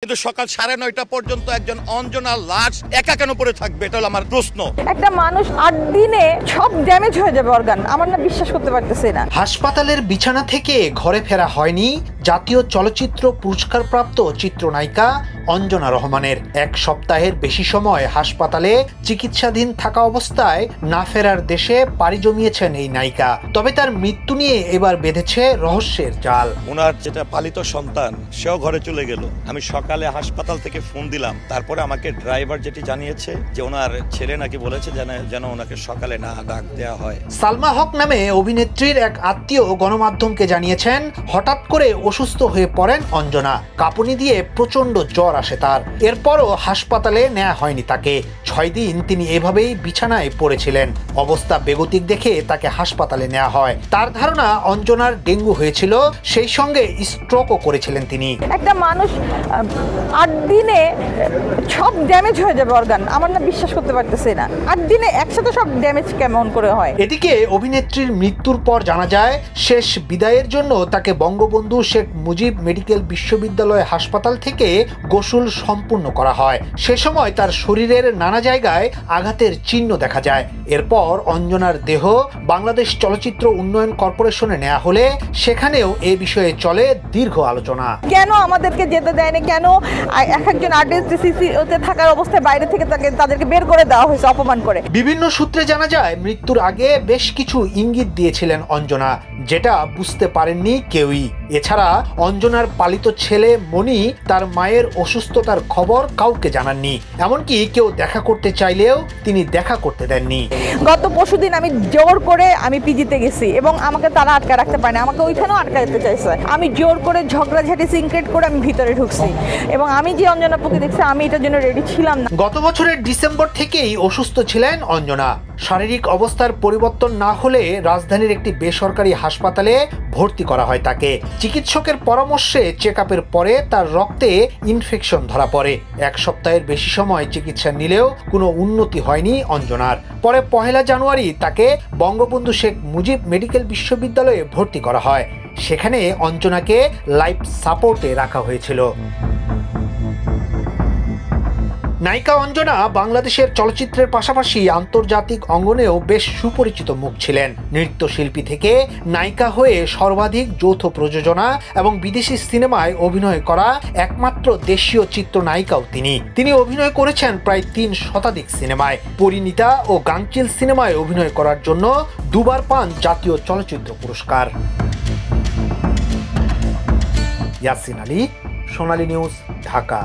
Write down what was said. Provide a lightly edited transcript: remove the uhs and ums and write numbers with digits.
কিন্তু সকাল 9:30 পর্যন্ত একজন অঞ্জনার লাশ একা কেন পড়ে থাকবে, এটা হলো আমার প্রশ্ন। একটা মানুষ 8 দিনে সব ড্যামেজ হয়ে যাবে অর্গান, আমার না বিশ্বাস করতে পারতেছি না। হাসপাতালের বিছানা থেকে ঘরে ফেরা হয়নি জাতীয় চলচ্চিত্র পুরস্কারপ্রাপ্ত চিত্রনায়িকা অঞ্জনা রহমানের। এক সপ্তাহের বেশি সময় হাসপাতালে চিকিৎসাধীন থাকা অবস্থায় না ফেরার দেশে পাড়ি জমিয়েছেন এই নায়িকা। তবে তার মৃত্যু নিয়ে এবার বেঁধেছে রহস্যের জাল। ওনার যেটা পালিত সন্তান সেও ঘরে চলে গেল। আমি সকালে হাসপাতাল থেকে ফোন দিলাম, তারপরে আমাকে ড্রাইভার যেটি জানিয়েছে যে ওনার ছেলে নাকি বলেছে যেন ওনাকে সকালে না ডাক দেওয়া হয়। সালমা হক নামে অভিনেত্রীর এক আত্মীয় গণমাধ্যমকে জানিয়েছেন, হঠাৎ করে অসুস্থ হয়ে পড়েন অঞ্জনা। কাঁপুনি দিয়ে প্রচন্ড জ্বর আসে তার। এরপরও হাসপাতালে নেওয়া হয়নি তাকে। 6 দিন তিনি এভাবেই বিছানায় পড়েছিলেন। অবস্থা বেগতিক দেখে তাকে হাসপাতালে নেওয়া হয়। তার ধারণা অঞ্জনার ডেঙ্গু হয়েছিল, সেই সঙ্গে স্ট্রোকও করেছিলেন তিনি। একটা মানুষ 8 দিনে সব ড্যামেজ হয়ে যাবে অর্গান, আমার না বিশ্বাস করতে পারতেছি না। 8 দিনে একসাথে সব ড্যামেজ কেমন করে হয়? এদিকে অভিনেত্রীর মৃত্যুর পর জানা যায়, শেষ বিদায়ের জন্য তাকে বঙ্গবন্ধু শেখ মুজিব মেডিকেল বিশ্ববিদ্যালয় হাসপাতাল থেকে গোসল সম্পূর্ণ করা হয়। সে সময় তার শরীরের নানা জায়গায় আঘাতের চিহ্ন দেখা যায়। এরপর অঞ্জনার দেহ বাংলাদেশ চলচ্চিত্র উন্নয়ন কর্পোরেশনে নেওয়া হলে সেখানেও এ বিষয়ে চলে দীর্ঘ আলোচনা। কেন আমাদেরকে যেতে দেয়নি, কেন একজন আর্টিস্ট সিসিতে থাকার অবস্থায় বাইরে থেকে তাদেরকে বের করে দেওয়া হয়েছে অপমান করে। বিভিন্ন সূত্রে জানা যায়, মৃত্যুর আগে বেশ কিছু ইঙ্গিত দিয়েছিলেন অঞ্জনা, যেটা বুঝতে পারেননি কেউই। এছাড়া অঞ্জনার পালিত ছেলে মনি তার মায়ের অসুস্থতার খবর কাউকে জানাননি। এমনকি কেউ দেখা করতে চাইলেও তিনি দেখা করতে দেননি। গত পরশুদিন আমি জোর করে আমি পিজিতে গেছি এবং আমাকে তারা আটকে রাখতে পারেনি, আমাকে ওইখানেও আটকাতে চাইছে। আমি জোর করে ঝগড়াঝাটি সিনক্রেট করে আমি ভিতরে ঢুকছি এবং আমি যে অঞ্জনাপুকে দেখছি আমি এটার জন্য রেডি ছিলাম না। গত বছরের ডিসেম্বর থেকেই অসুস্থ ছিলেন অঞ্জনা। শারীরিক অবস্থার পরিবর্তন না হলে রাজধানীর একটি বেসরকারি হাসপাতালে ভর্তি করা হয় তাকে। চিকিৎসকের পরামর্শে চেকআপের পরে তার রক্তে ইনফেকশন ধরা পড়ে। 1 সপ্তাহের বেশি সময় চিকিৎসা নিলেও কোনো উন্নতি হয়নি অঞ্জনার। পরে 1 জানুয়ারি তাকে বঙ্গবন্ধু শেখ মুজিব মেডিকেল বিশ্ববিদ্যালয়ে ভর্তি করা হয়। সেখানে অঞ্জনাকে লাইফ সাপোর্টে রাখা হয়েছিল। নায়িকা অঞ্জনা বাংলাদেশের চলচ্চিত্রের পাশাপাশি আন্তর্জাতিক অঙ্গনেও বেশ সুপরিচিত মুখ ছিলেন। নৃত্যশিল্পী থেকে নায়িকা হয়ে সর্বাধিক যৌথ প্রযোজনা এবং বিদেশি সিনেমায় অভিনয় করা একমাত্র দেশীয় চিত্রনায়িকাও তিনি অভিনয় করেছেন প্রায় 3 শতাধিক সিনেমায়। পরিণীতা ও গাংচিল সিনেমায় অভিনয় করার জন্য 2 বার পান জাতীয় চলচ্চিত্র পুরস্কার। ইয়াসিন আলী, সোনালী নিউজ, ঢাকা।